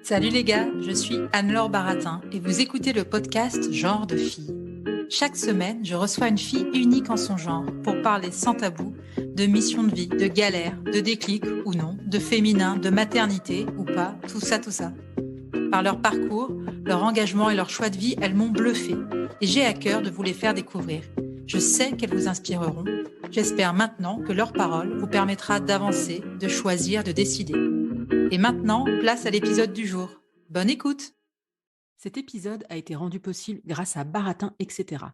Salut les gars, je suis Anne-Laure Baratin et vous écoutez le podcast Genre de fille. Chaque semaine, je reçois une fille unique en son genre pour parler sans tabou de mission de vie, de galère, de déclic ou non, de féminin, de maternité ou pas, tout ça, tout ça. Par leur parcours, leur engagement et leur choix de vie, elles m'ont bluffé et j'ai à cœur de vous les faire découvrir. Je sais qu'elles vous inspireront. J'espère maintenant que leur parole vous permettra d'avancer, de choisir, de décider. Et maintenant, place à l'épisode du jour. Bonne écoute! Cet épisode a été rendu possible grâce à Baratin, etc.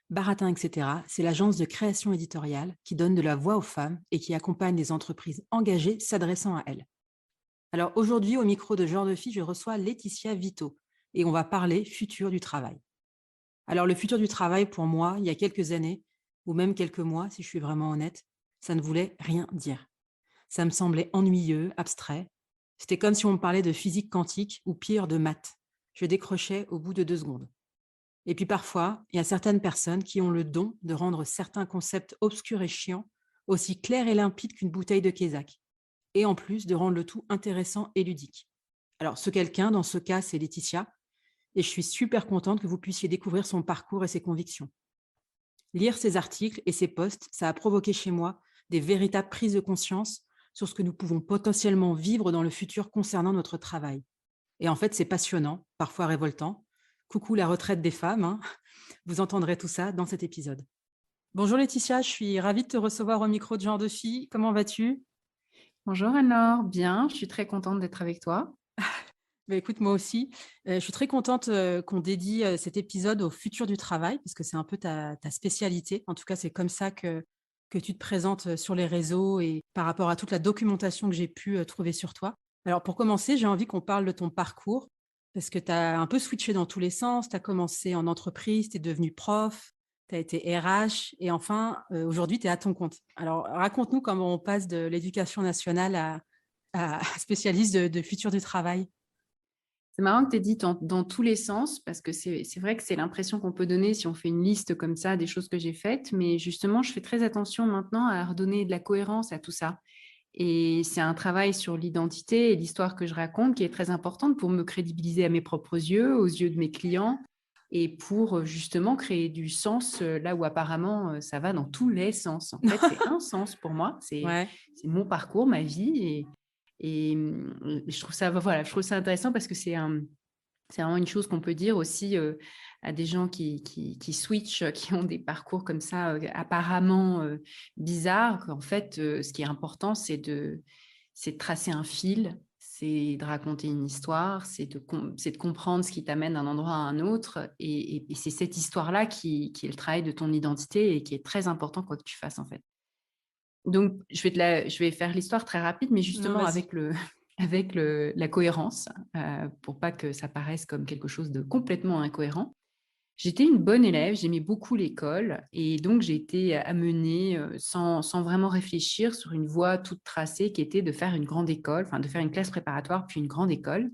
Baratin, etc., c'est l'agence de création éditoriale qui donne de la voix aux femmes et qui accompagne les entreprises engagées s'adressant à elles. Alors aujourd'hui, au micro de Genre de Fille, je reçois Laetitia Vito et on va parler futur du travail. Alors le futur du travail, pour moi, il y a quelques années, ou même quelques mois, si je suis vraiment honnête, ça ne voulait rien dire. Ça me semblait ennuyeux, abstrait. C'était comme si on me parlait de physique quantique ou pire de maths. Je décrochais au bout de 2 secondes. Et puis parfois, il y a certaines personnes qui ont le don de rendre certains concepts obscurs et chiants aussi clairs et limpides qu'une bouteille de Kézak. Et en plus, de rendre le tout intéressant et ludique. Alors, ce quelqu'un, dans ce cas, c'est Laetitia. Et je suis super contente que vous puissiez découvrir son parcours et ses convictions. Lire ses articles et ses posts, ça a provoqué chez moi des véritables prises de conscience sur ce que nous pouvons potentiellement vivre dans le futur concernant notre travail. Et en fait, c'est passionnant, parfois révoltant. Coucou la retraite des femmes, hein. Vous entendrez tout ça dans cet épisode. Bonjour Laetitia, je suis ravie de te recevoir au micro de Genre de Fille. Comment vas-tu? Bonjour Anne-Laure, bien, je suis très contente d'être avec toi. Écoute, moi aussi, je suis très contente qu'on dédie cet épisode au futur du travail, parce que c'est un peu ta spécialité. En tout cas, c'est comme ça que tu te présentes sur les réseaux et par rapport à toute la documentation que j'ai pu trouver sur toi. Alors, pour commencer, j'ai envie qu'on parle de ton parcours, parce que tu as un peu switché dans tous les sens. Tu as commencé en entreprise, tu es devenu prof, tu as été RH, et enfin, aujourd'hui, tu es à ton compte. Alors, raconte-nous comment on passe de l'éducation nationale à spécialiste de futur du travail. C'est marrant que tu aies dit dans tous les sens, parce que c'est vrai que c'est l'impression qu'on peut donner si on fait une liste comme ça des choses que j'ai faites, mais justement, je fais très attention maintenant à redonner de la cohérence à tout ça. Et c'est un travail sur l'identité et l'histoire que je raconte qui est très importante pour me crédibiliser à mes propres yeux, aux yeux de mes clients, et pour justement créer du sens là où apparemment ça va dans tous les sens. En fait, c'est un sens pour moi, c'est Ouais. mon parcours, ma vie, et je trouve ça, voilà, je trouve ça intéressant parce que c'est vraiment une chose qu'on peut dire aussi à des gens qui switchent, qui ont des parcours comme ça apparemment bizarres, qu'en fait, ce qui est important, c'est de tracer un fil, c'est de raconter une histoire, c'est de comprendre ce qui t'amène d'un endroit à un autre. Et c'est cette histoire-là qui est le travail de ton identité et qui est très important quoi que tu fasses en fait. Donc, je vais faire l'histoire très rapide, mais Non, justement vas-y. avec la cohérence, pour pas que ça paraisse comme quelque chose de complètement incohérent. J'étais une bonne élève, j'aimais beaucoup l'école et donc j'ai été amenée, sans vraiment réfléchir sur une voie toute tracée qui était de faire une grande école, enfin de faire une classe préparatoire puis une grande école.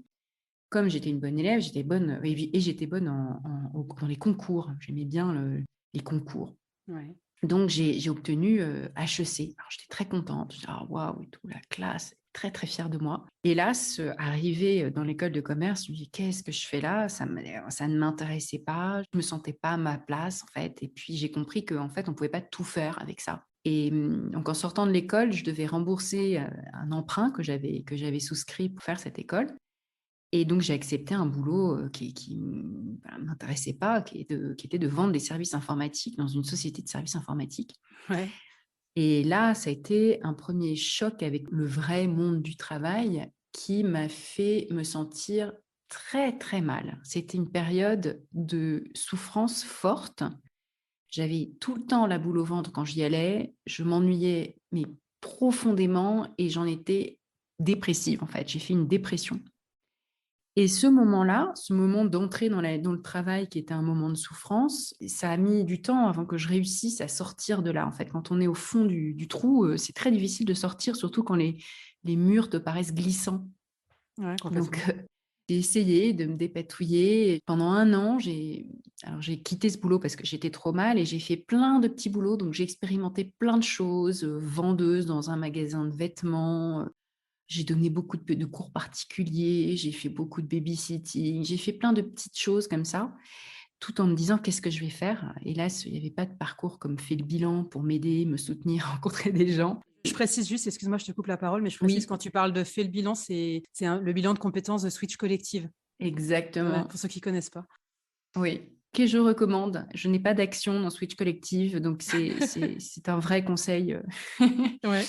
Comme j'étais une bonne élève, j'étais bonne, et j'étais bonne dans les concours. J'aimais bien les concours. Ouais. Donc, j'ai obtenu HEC. Alors, j'étais très contente. Je dis, ah, waouh, et tout, la classe, très, très fière de moi. Hélas, arrivée dans l'école de commerce, je me dis, qu'est-ce que je fais là? Ça ne m'intéressait pas. Je me sentais pas à ma place, en fait. Et puis, j'ai compris qu'en fait, on pouvait pas tout faire avec ça. Et donc, en sortant de l'école, je devais rembourser un emprunt que j'avais souscrit pour faire cette école. Et donc, j'ai accepté un boulot qui m'intéressait pas, qui était de vendre des services informatiques dans une société de services informatiques. Ouais. Et là, ça a été un premier choc avec le vrai monde du travail qui m'a fait me sentir très, très mal. C'était une période de souffrance forte. J'avais tout le temps la boule au ventre quand j'y allais. Je m'ennuyais, mais profondément, et j'en étais dépressive, en fait. J'ai fait une dépression. Et ce moment-là, ce moment d'entrer dans le travail qui était un moment de souffrance, ça a mis du temps avant que je réussisse à sortir de là. En fait, quand on est au fond du trou, c'est très difficile de sortir, surtout quand les murs te paraissent glissants. Ouais, Donc, complètement. j'ai essayé de me dépatouiller. Et pendant 1 an, j'ai quitté ce boulot parce que j'étais trop mal et j'ai fait plein de petits boulots. Donc, j'ai expérimenté plein de choses, vendeuse dans un magasin de vêtements, J'ai donné beaucoup de cours particuliers, j'ai fait beaucoup de babysitting, j'ai fait plein de petites choses comme ça, tout en me disant: «Qu'est-ce que je vais faire?» Hélas, il n'y avait pas de parcours comme Fais le bilan pour m'aider, me soutenir, rencontrer des gens. Je précise juste, excuse-moi, je te coupe la parole, mais je précise Oui, quand tu parles de Fais le bilan, le bilan de compétences de Switch Collective, exactement. pour ceux qui connaissent pas. Oui, que je recommande. Je n'ai pas d'action dans Switch Collective, donc c'est un vrai conseil. Ouais.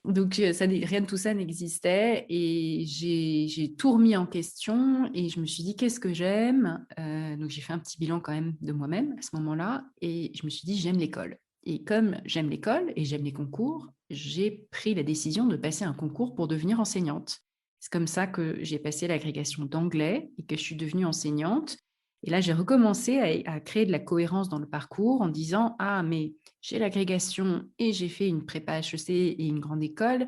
Donc rien de tout ça n'existait et j'ai tout remis en question et je me suis dit: «Qu'est-ce que j'aime?» Donc j'ai fait un petit bilan quand même de moi-même à ce moment-là et je me suis dit: «J'aime l'école» et comme j'aime l'école et j'aime les concours, j'ai pris la décision de passer un concours pour devenir enseignante. C'est comme ça que j'ai passé l'agrégation d'anglais et que je suis devenue enseignante et là j'ai recommencé à créer de la cohérence dans le parcours en disant: «Ah mais j'ai l'agrégation et j'ai fait une prépa HEC et une grande école.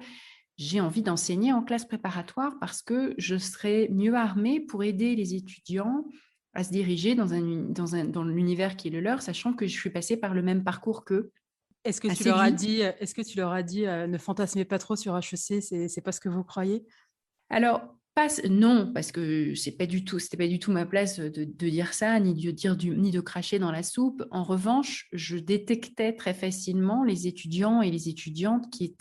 J'ai envie d'enseigner en classe préparatoire parce que je serai mieux armée pour aider les étudiants à se diriger dans l'univers qui est le leur, sachant que je suis passée par le même parcours qu'eux assez vite. Est-ce que tu leur as dit, ne fantasmez pas trop sur HEC, c'est pas ce que vous croyez? Alors, non, parce que c'était pas du tout ma place de dire ça, ni de cracher dans la soupe. En revanche, je détectais très facilement les étudiants et les étudiantes qui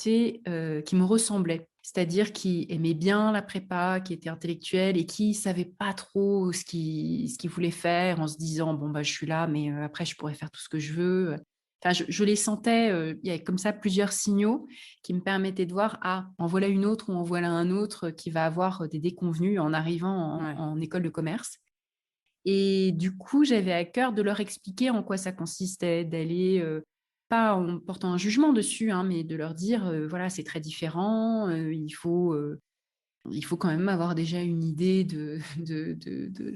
me ressemblaient. C'est-à-dire qui aimaient bien la prépa, qui étaient intellectuels et qui savaient pas trop ce qu'ils voulaient faire en se disant: «Bon, bah, je suis là, mais après je pourrais faire tout ce que je veux». Enfin, je les sentais, il y avait comme ça plusieurs signaux qui me permettait de voir, ah, en voilà une autre ou en voilà un autre qui va avoir des déconvenues en arrivant Ouais. en école de commerce. Et du coup, j'avais à cœur de leur expliquer en quoi ça consistait, d'aller, pas en portant un jugement dessus, hein, mais de leur dire, voilà, c'est très différent, il faut quand même avoir déjà une idée de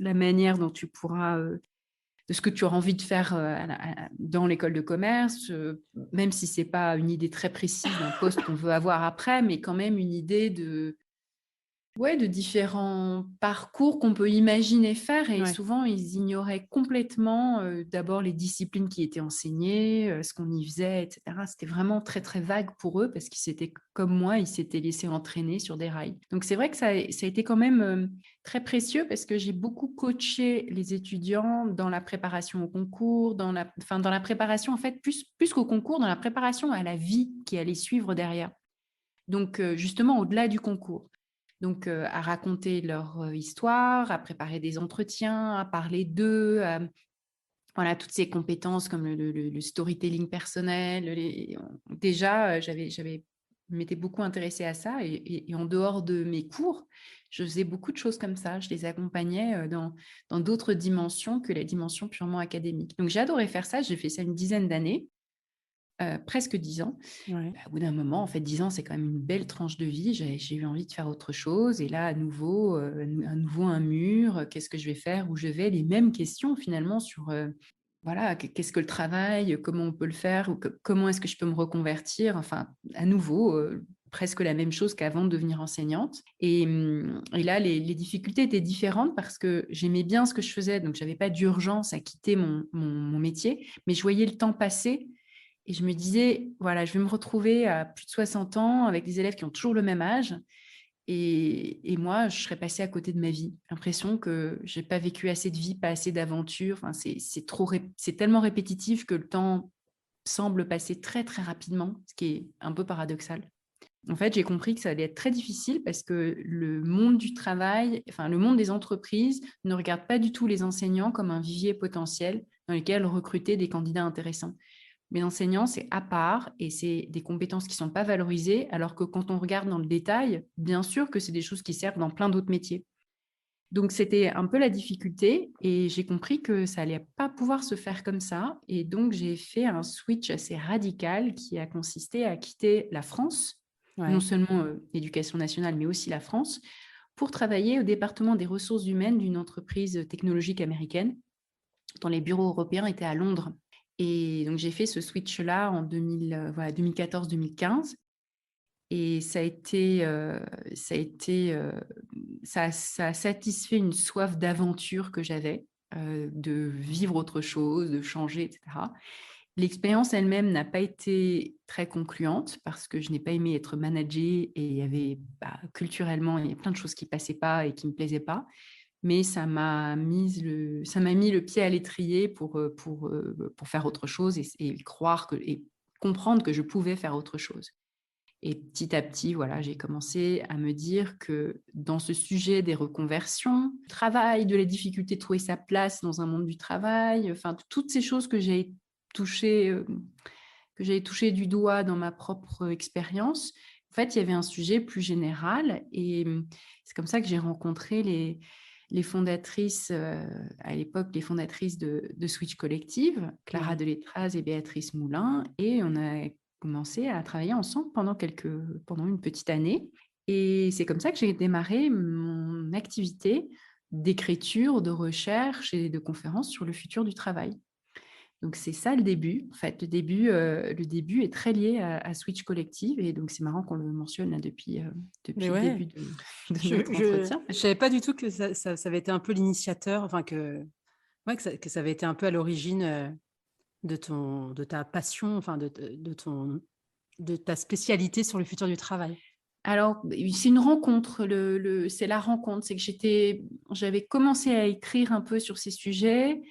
la manière dont tu pourras, de ce que tu auras envie de faire, dans l'école de commerce, même si c'est pas une idée très précise d'un poste qu'on veut avoir après, mais quand même une idée de différents parcours qu'on peut imaginer faire et Ouais. souvent ils ignoraient complètement, d'abord les disciplines qui étaient enseignées, ce qu'on y faisait et cetera. C'était vraiment très, très vague pour eux parce qu'ils s'étaient comme moi, ils s'étaient laissés entraîner sur des rails. Donc c'est vrai que ça a été quand même, très précieux parce que j'ai beaucoup coaché les étudiants dans la préparation au concours, dans la préparation en fait plus qu'au concours, dans la préparation à la vie qui allait suivre derrière. Donc justement au-delà du concours. Donc, à raconter leur, histoire, à préparer des entretiens, à parler d'eux, voilà, toutes ces compétences comme le storytelling personnel, déjà, j'avais je m'étais beaucoup intéressée à ça et en dehors de mes cours, je faisais beaucoup de choses comme ça. Je les accompagnais, dans d'autres dimensions que la dimension purement académique. Donc j'ai adoré faire ça, j'ai fait ça une dizaine d'années, presque 10 ans. Ouais. Bah, au bout d'un moment, en fait, 10 ans, c'est quand même une belle tranche de vie. J'ai eu envie de faire autre chose. Et là, à nouveau un mur. Qu'est-ce que je vais faire? Où je vais? Les mêmes questions finalement sur voilà, qu'est-ce que le travail? Comment on peut le faire? Ou comment est-ce que je peux me reconvertir? Enfin, à nouveau, presque la même chose qu'avant de devenir enseignante. Et là, les difficultés étaient différentes parce que j'aimais bien ce que je faisais. Donc, j'avais pas d'urgence à quitter mon métier, mais je voyais le temps passer et je me disais, voilà, je vais me retrouver à plus de 60 ans avec des élèves qui ont toujours le même âge. Et moi, je serais passée à côté de ma vie. L'impression que j'ai pas vécu assez de vie, pas assez d'aventures. Enfin, c'est tellement répétitif que le temps semble passer très, très rapidement, ce qui est un peu paradoxal. En fait, j'ai compris que ça allait être très difficile parce que le monde du travail, enfin, le monde des entreprises ne regarde pas du tout les enseignants comme un vivier potentiel dans lequel recruter des candidats intéressants. Mais l'enseignant, c'est à part et c'est des compétences qui ne sont pas valorisées, alors que quand on regarde dans le détail, bien sûr que c'est des choses qui servent dans plein d'autres métiers. Donc, c'était un peu la difficulté et j'ai compris que ça allait pas pouvoir se faire comme ça. Et donc, j'ai fait un switch assez radical qui a consisté à quitter la France, non Ouais. seulement l'éducation nationale, mais aussi la France, pour travailler au département des ressources humaines d'une entreprise technologique américaine dont les bureaux européens étaient à Londres. Et donc, j'ai fait ce switch-là en 2014-2015. Et ça a satisfait une soif d'aventure que j'avais, de vivre autre chose, de changer, etc. L'expérience elle-même n'a pas été très concluante parce que je n'ai pas aimé être managée et il y avait culturellement, il y a plein de choses qui ne passaient pas et qui ne me plaisaient pas. Mais ça m'a mis le pied à l'étrier pour faire autre chose et croire et comprendre que je pouvais faire autre chose. Et petit à petit, voilà, j'ai commencé à me dire que dans ce sujet des reconversions, du travail, de la difficulté de trouver sa place dans un monde du travail, enfin, toutes ces choses touchées, que j'avais touchées du doigt dans ma propre expérience, en fait, il y avait un sujet plus général. Et c'est comme ça que j'ai rencontré les fondatrices, à l'époque, les fondatrices de Switch Collective, Clara Deletraz et Béatrice Moulin. Et on a commencé à travailler ensemble pendant une petite année. Et c'est comme ça que j'ai démarré mon activité d'écriture, de recherche et de conférences sur le futur du travail. Donc, c'est ça le début. En fait, le début est très lié à Switch Collective. Et donc, c'est marrant qu'on le mentionne là depuis le début de notre entretien. Je savais pas du tout que ça avait été un peu l'initiateur, enfin que ça avait été un peu à l'origine de ta passion, enfin de ta spécialité sur le futur du travail. Alors, c'est une rencontre. C'est la rencontre. C'est que j'avais commencé à écrire un peu sur ces sujets.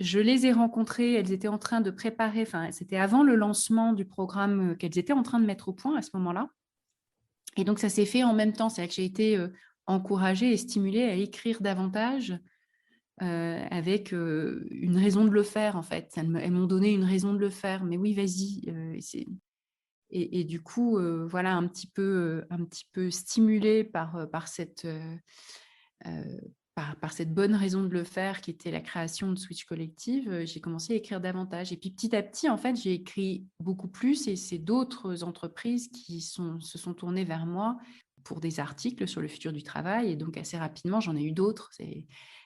Je les ai rencontrées. Elles étaient en train de préparer. Enfin, c'était avant le lancement du programme qu'elles étaient en train de mettre au point à ce moment-là. Et donc, ça s'est fait en même temps. C'est-à-dire que j'ai été encouragée et stimulée à écrire davantage avec une raison de le faire, en fait. Elles m'ont donné une raison de le faire. Mais oui, vas-y. Et du coup, voilà, un petit peu stimulée par cette bonne raison de le faire qui était la création de Switch Collective, j'ai commencé à écrire davantage. Et puis petit à petit, en fait, j'ai écrit beaucoup plus et c'est d'autres entreprises qui se sont tournées vers moi pour des articles sur le futur du travail. Et donc, assez rapidement, j'en ai eu d'autres.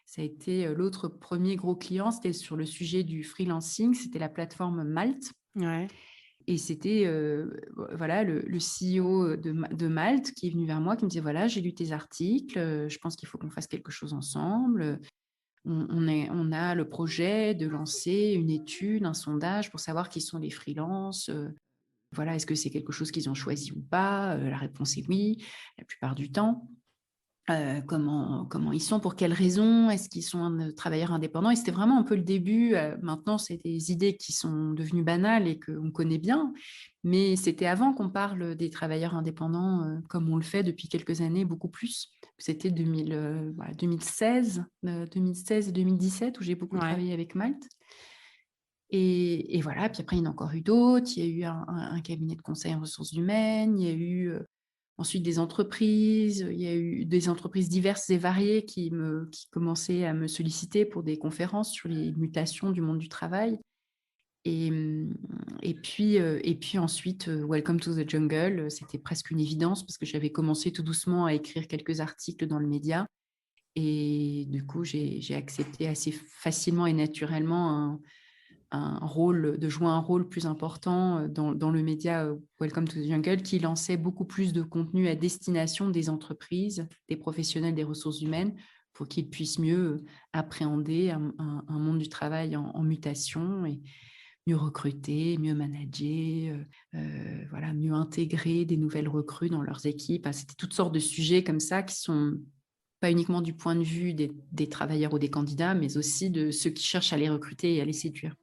Ça a été l'autre premier gros client, c'était sur le sujet du freelancing, c'était la plateforme Malte. Ouais. Et c'était voilà, le CEO de Malte qui est venu vers moi, qui me disait, voilà, j'ai lu tes articles, je pense qu'il faut qu'on fasse quelque chose ensemble. On a le projet de lancer une étude, un sondage pour savoir qui sont les freelances. Voilà, est-ce que c'est quelque chose qu'ils ont choisi ou pas? La réponse est oui, la plupart du temps. Comment ils sont, pour quelles raisons, est-ce qu'ils sont travailleurs indépendants. Et c'était vraiment un peu le début. Maintenant, c'est des idées qui sont devenues banales et qu'on connaît bien, mais c'était avant qu'on parle des travailleurs indépendants comme on le fait depuis quelques années, beaucoup plus. C'était 2016 et 2017 où j'ai beaucoup travaillé avec Malte. Et voilà, puis après, il y en a encore eu d'autres. Il y a eu un cabinet de conseil en ressources humaines, il y a eu ensuite des entreprises, il y a eu des entreprises diverses et variées qui commençaient à me solliciter pour des conférences sur les mutations du monde du travail. Et puis ensuite, Welcome to the Jungle, c'était presque une évidence parce que j'avais commencé tout doucement à écrire quelques articles dans le média. Et du coup, j'ai accepté assez facilement et naturellement de jouer un rôle plus important dans le média Welcome to the Jungle, qui lançait beaucoup plus de contenu à destination des entreprises, des professionnels des ressources humaines, pour qu'ils puissent mieux appréhender un monde du travail en mutation et mieux recruter, mieux manager, voilà, mieux intégrer des nouvelles recrues dans leurs équipes. C'était toutes sortes de sujets comme ça qui sont pas uniquement du point de vue des travailleurs ou des candidats, mais aussi de ceux qui cherchent à les recruter et à les séduire.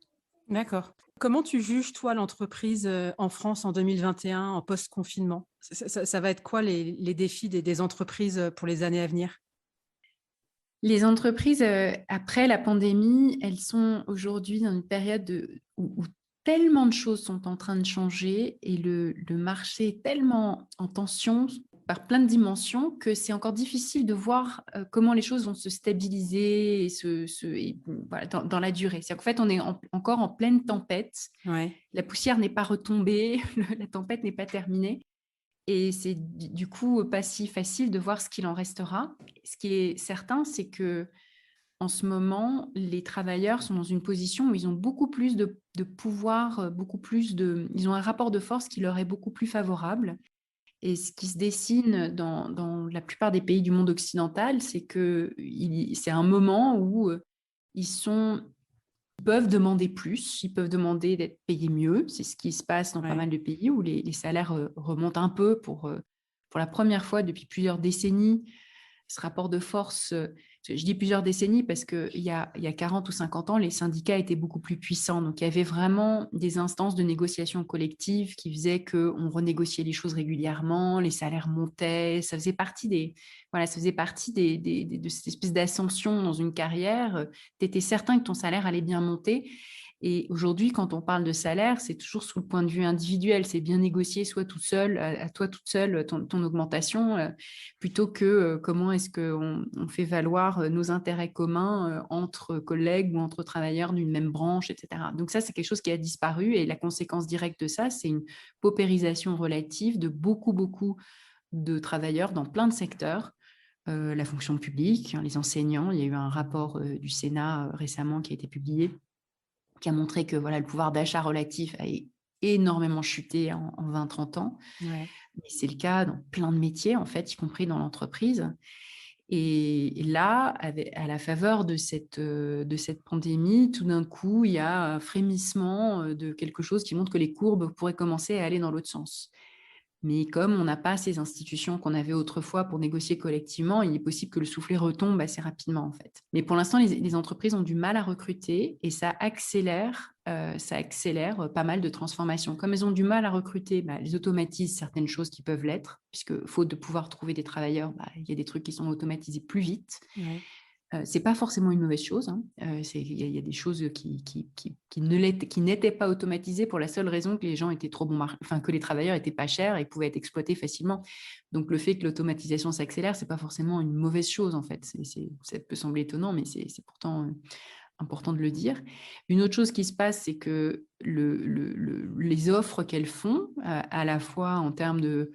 D'accord. Comment tu juges, toi, l'entreprise en France en 2021, en post-confinement? Ça va être quoi les défis des entreprises pour les années à venir? Les entreprises, après la pandémie, elles sont aujourd'hui dans une période où tellement de choses sont en train de changer et le marché est tellement en tension par plein de dimensions que c'est encore difficile de voir comment les choses vont se stabiliser et voilà, dans la durée. C'est qu'en fait, on est encore en pleine tempête. Ouais. La poussière n'est pas retombée, la tempête n'est pas terminée. Et c'est du coup pas si facile de voir ce qu'il en restera. Ce qui est certain, c'est que en ce moment, les travailleurs sont dans une position où ils ont beaucoup plus de pouvoir, ils ont un rapport de force qui leur est beaucoup plus favorable. Et ce qui se dessine dans la plupart des pays du monde occidental, c'est que c'est un moment où ils sont Ils peuvent demander plus, ils peuvent demander d'être payés mieux. C'est ce qui se passe dans pas mal de pays où les salaires remontent un peu pour la première fois depuis plusieurs décennies. Ce rapport de force, je dis plusieurs décennies parce qu'il y a 40 ou 50 ans, les syndicats étaient beaucoup plus puissants. Donc, il y avait vraiment des instances de négociation collective qui faisaient qu'on renégociait les choses régulièrement, les salaires montaient. Ça faisait partie de cette espèce d'ascension dans une carrière. Tu étais certain que ton salaire allait bien monter. Et aujourd'hui, quand on parle de salaire, c'est toujours sous le point de vue individuel. C'est bien négocier, soit toute seule, à toi toute seule, ton augmentation, plutôt que comment est-ce qu'on fait valoir nos intérêts communs entre collègues ou entre travailleurs d'une même branche, etc. Donc ça, c'est quelque chose qui a disparu. Et la conséquence directe de ça, c'est une paupérisation relative de beaucoup, beaucoup de travailleurs dans plein de secteurs. La fonction publique, les enseignants. Il y a eu un rapport du Sénat récemment qui a été publié qui a montré que le pouvoir d'achat relatif a énormément chuté en 20-30 ans. Ouais. Mais c'est le cas dans plein de métiers, en fait, y compris dans l'entreprise. Et là, à la faveur de cette pandémie, tout d'un coup, il y a un frémissement de quelque chose qui montre que les courbes pourraient commencer à aller dans l'autre sens. Mais comme on n'a pas ces institutions qu'on avait autrefois pour négocier collectivement, il est possible que le soufflet retombe assez rapidement, en fait. Mais pour l'instant, les entreprises ont du mal à recruter et ça accélère pas mal de transformations. Comme elles ont du mal à recruter, elles automatisent certaines choses qui peuvent l'être, puisque faute de pouvoir trouver des travailleurs, il y a des trucs qui sont automatisés plus vite. Ouais. C'est pas forcément une mauvaise chose. Il y a des choses qui n'étaient pas automatisées pour la seule raison que les gens étaient trop bons, que les travailleurs étaient pas chers et pouvaient être exploités facilement. Donc le fait que l'automatisation s'accélère, c'est pas forcément une mauvaise chose en fait. Ça peut sembler étonnant, mais c'est pourtant important de le dire. Une autre chose qui se passe, c'est que les offres qu'elles font, à la fois en termes de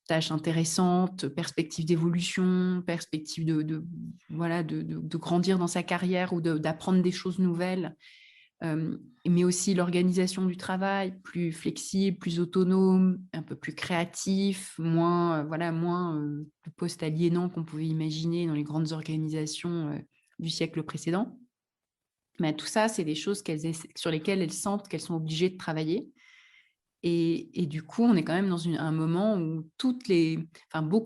tâches intéressantes, perspectives d'évolution, perspectives de grandir dans sa carrière ou d'apprendre des choses nouvelles, mais aussi l'organisation du travail, plus flexible, plus autonome, un peu plus créatif, moins le poste aliénant qu'on pouvait imaginer dans les grandes organisations du siècle précédent. Mais tout ça, c'est des choses sur lesquelles elles sentent qu'elles sont obligées de travailler. Et du coup, on est quand même dans un moment où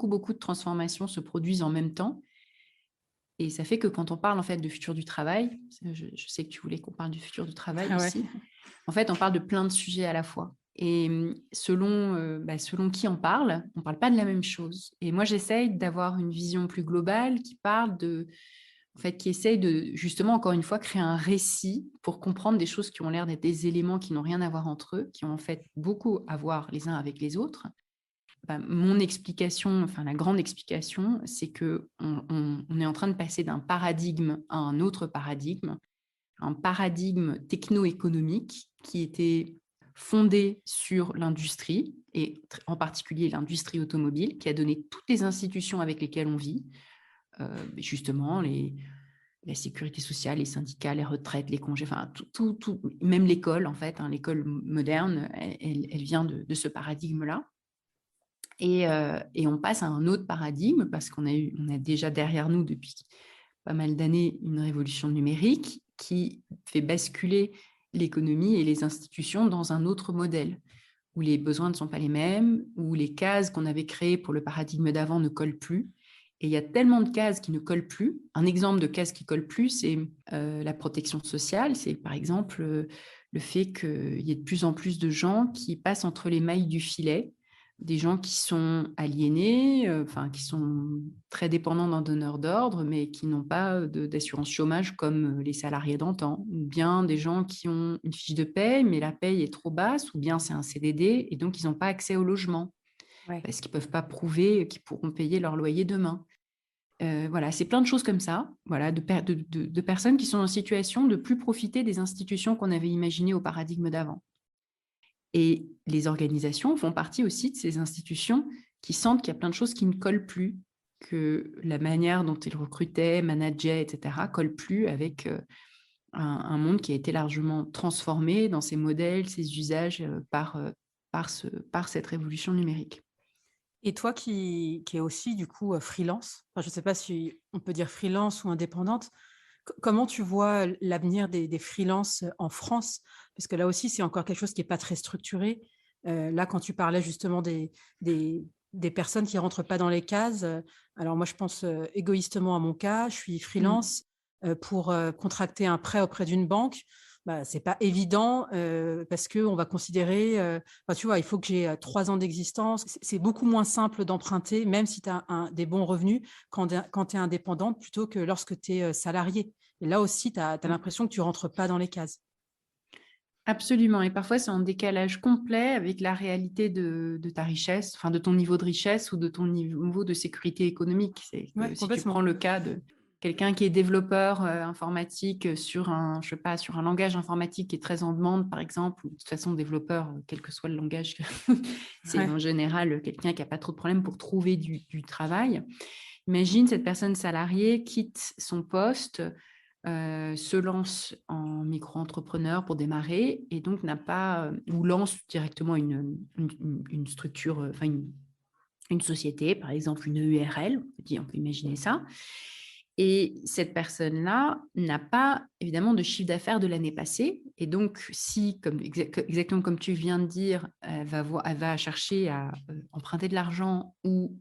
beaucoup de transformations se produisent en même temps. Et ça fait que quand on parle en fait de futur du travail, je sais que tu voulais qu'on parle du futur du travail aussi, en fait, on parle de plein de sujets à la fois. Et selon qui on parle pas de la même chose. Et moi, j'essaye d'avoir une vision plus globale qui parle qui essaye de, justement, encore une fois, créer un récit pour comprendre des choses qui ont l'air d'être des éléments qui n'ont rien à voir entre eux, qui ont en fait beaucoup à voir les uns avec les autres. Mon explication, la grande explication, c'est qu'on est en train de passer d'un paradigme à un autre paradigme, un paradigme techno-économique qui était fondé sur l'industrie, et en particulier l'industrie automobile, qui a donné toutes les institutions avec lesquelles on vit, justement la sécurité sociale, les syndicats, les retraites, les congés, tout, même l'école en fait, l'école moderne, elle vient de ce paradigme-là. Et on passe à un autre paradigme parce qu'on a déjà derrière nous depuis pas mal d'années une révolution numérique qui fait basculer l'économie et les institutions dans un autre modèle où les besoins ne sont pas les mêmes, où les cases qu'on avait créées pour le paradigme d'avant ne collent plus. Et il y a tellement de cases qui ne collent plus. Un exemple de cases qui ne collent plus, c'est la protection sociale. C'est par exemple le fait qu'il y ait de plus en plus de gens qui passent entre les mailles du filet, des gens qui sont aliénés, qui sont très dépendants d'un donneur d'ordre, mais qui n'ont pas d'assurance chômage comme les salariés d'antan, ou bien des gens qui ont une fiche de paye, mais la paye est trop basse, ou bien c'est un CDD, et donc ils n'ont pas accès au logement, parce qu'ils ne peuvent pas prouver qu'ils pourront payer leur loyer demain. C'est plein de choses comme ça, de personnes qui sont en situation de plus profiter des institutions qu'on avait imaginées au paradigme d'avant. Et les organisations font partie aussi de ces institutions qui sentent qu'il y a plein de choses qui ne collent plus, que la manière dont ils recrutaient, manageaient, etc., colle plus avec un monde qui a été largement transformé dans ses modèles, ses usages par cette révolution numérique. Et toi qui es aussi du coup freelance, je ne sais pas si on peut dire freelance ou indépendante, Comment tu vois l'avenir des freelances en France? Parce que là aussi, c'est encore quelque chose qui est pas très structuré. Là, quand tu parlais justement des personnes qui rentrent pas dans les cases, alors moi, je pense, égoïstement à mon cas. Je suis Mmh. freelance, pour, contracter un prêt auprès d'une banque, bah, c'est pas évident, parce qu'on va considérer, enfin, tu vois, il faut que j'ai, 3 ans d'existence. C'est beaucoup moins simple d'emprunter, même si tu as des bons revenus, quand tu es indépendante plutôt que lorsque tu es, salariée. Et là aussi, tu as Mmh. l'impression que tu rentres pas dans les cases. Absolument, et parfois c'est en décalage complet avec la réalité de ta richesse, enfin de ton niveau de richesse ou de ton niveau de sécurité économique. C'est Ouais, que si tu prends complètement. le cas de quelqu'un qui est développeur, informatique, sur un je sais pas, sur un langage informatique qui est très en demande par exemple, ou de toute façon développeur, quel que soit le langage, c'est en Ouais. général, quelqu'un qui a pas trop de problèmes pour trouver du travail. Imagine cette personne salariée quitte son poste, se lance en micro-entrepreneur pour démarrer et donc n'a pas, ou lance directement une structure, enfin une société, par exemple une URL, on peut imaginer ça. Et cette personne-là n'a pas évidemment de chiffre d'affaires de l'année passée. Et donc, si, exactement comme tu viens de dire, elle va chercher à emprunter de l'argent ou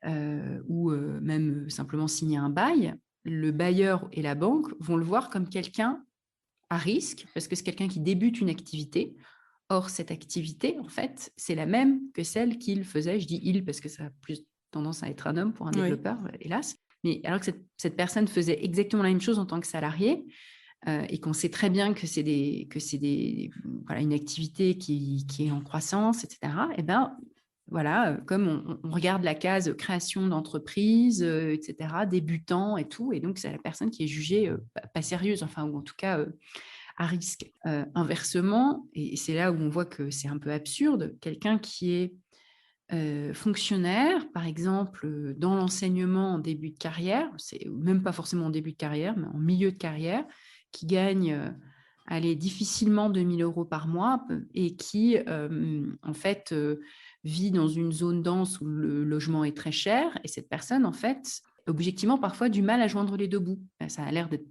même simplement signer un bail, le bailleur et la banque vont le voir comme quelqu'un à risque, parce que c'est quelqu'un qui débute une activité. Or, cette activité, en fait, c'est la même que celle qu'il faisait. Je dis il parce que ça a plus tendance à être un homme pour un Oui. développeur, hélas. Mais alors que cette personne faisait exactement la même chose en tant que salarié, et qu'on sait très bien que voilà, une activité qui est en croissance, etc., et ben, voilà, comme on regarde la case création d'entreprise, etc., débutant et tout, et donc c'est la personne qui est jugée pas sérieuse, enfin, ou en tout cas à risque. Inversement, et c'est là où on voit que c'est un peu absurde, quelqu'un qui est fonctionnaire, par exemple, dans l'enseignement en début de carrière, c'est même pas forcément en début de carrière, mais en milieu de carrière, qui gagne, allez, difficilement 2 000 € par mois et qui, en fait, vit dans une zone dense où le logement est très cher, et cette personne, en fait, objectivement, parfois du mal à joindre les 2 bouts. Ça a l'air d'être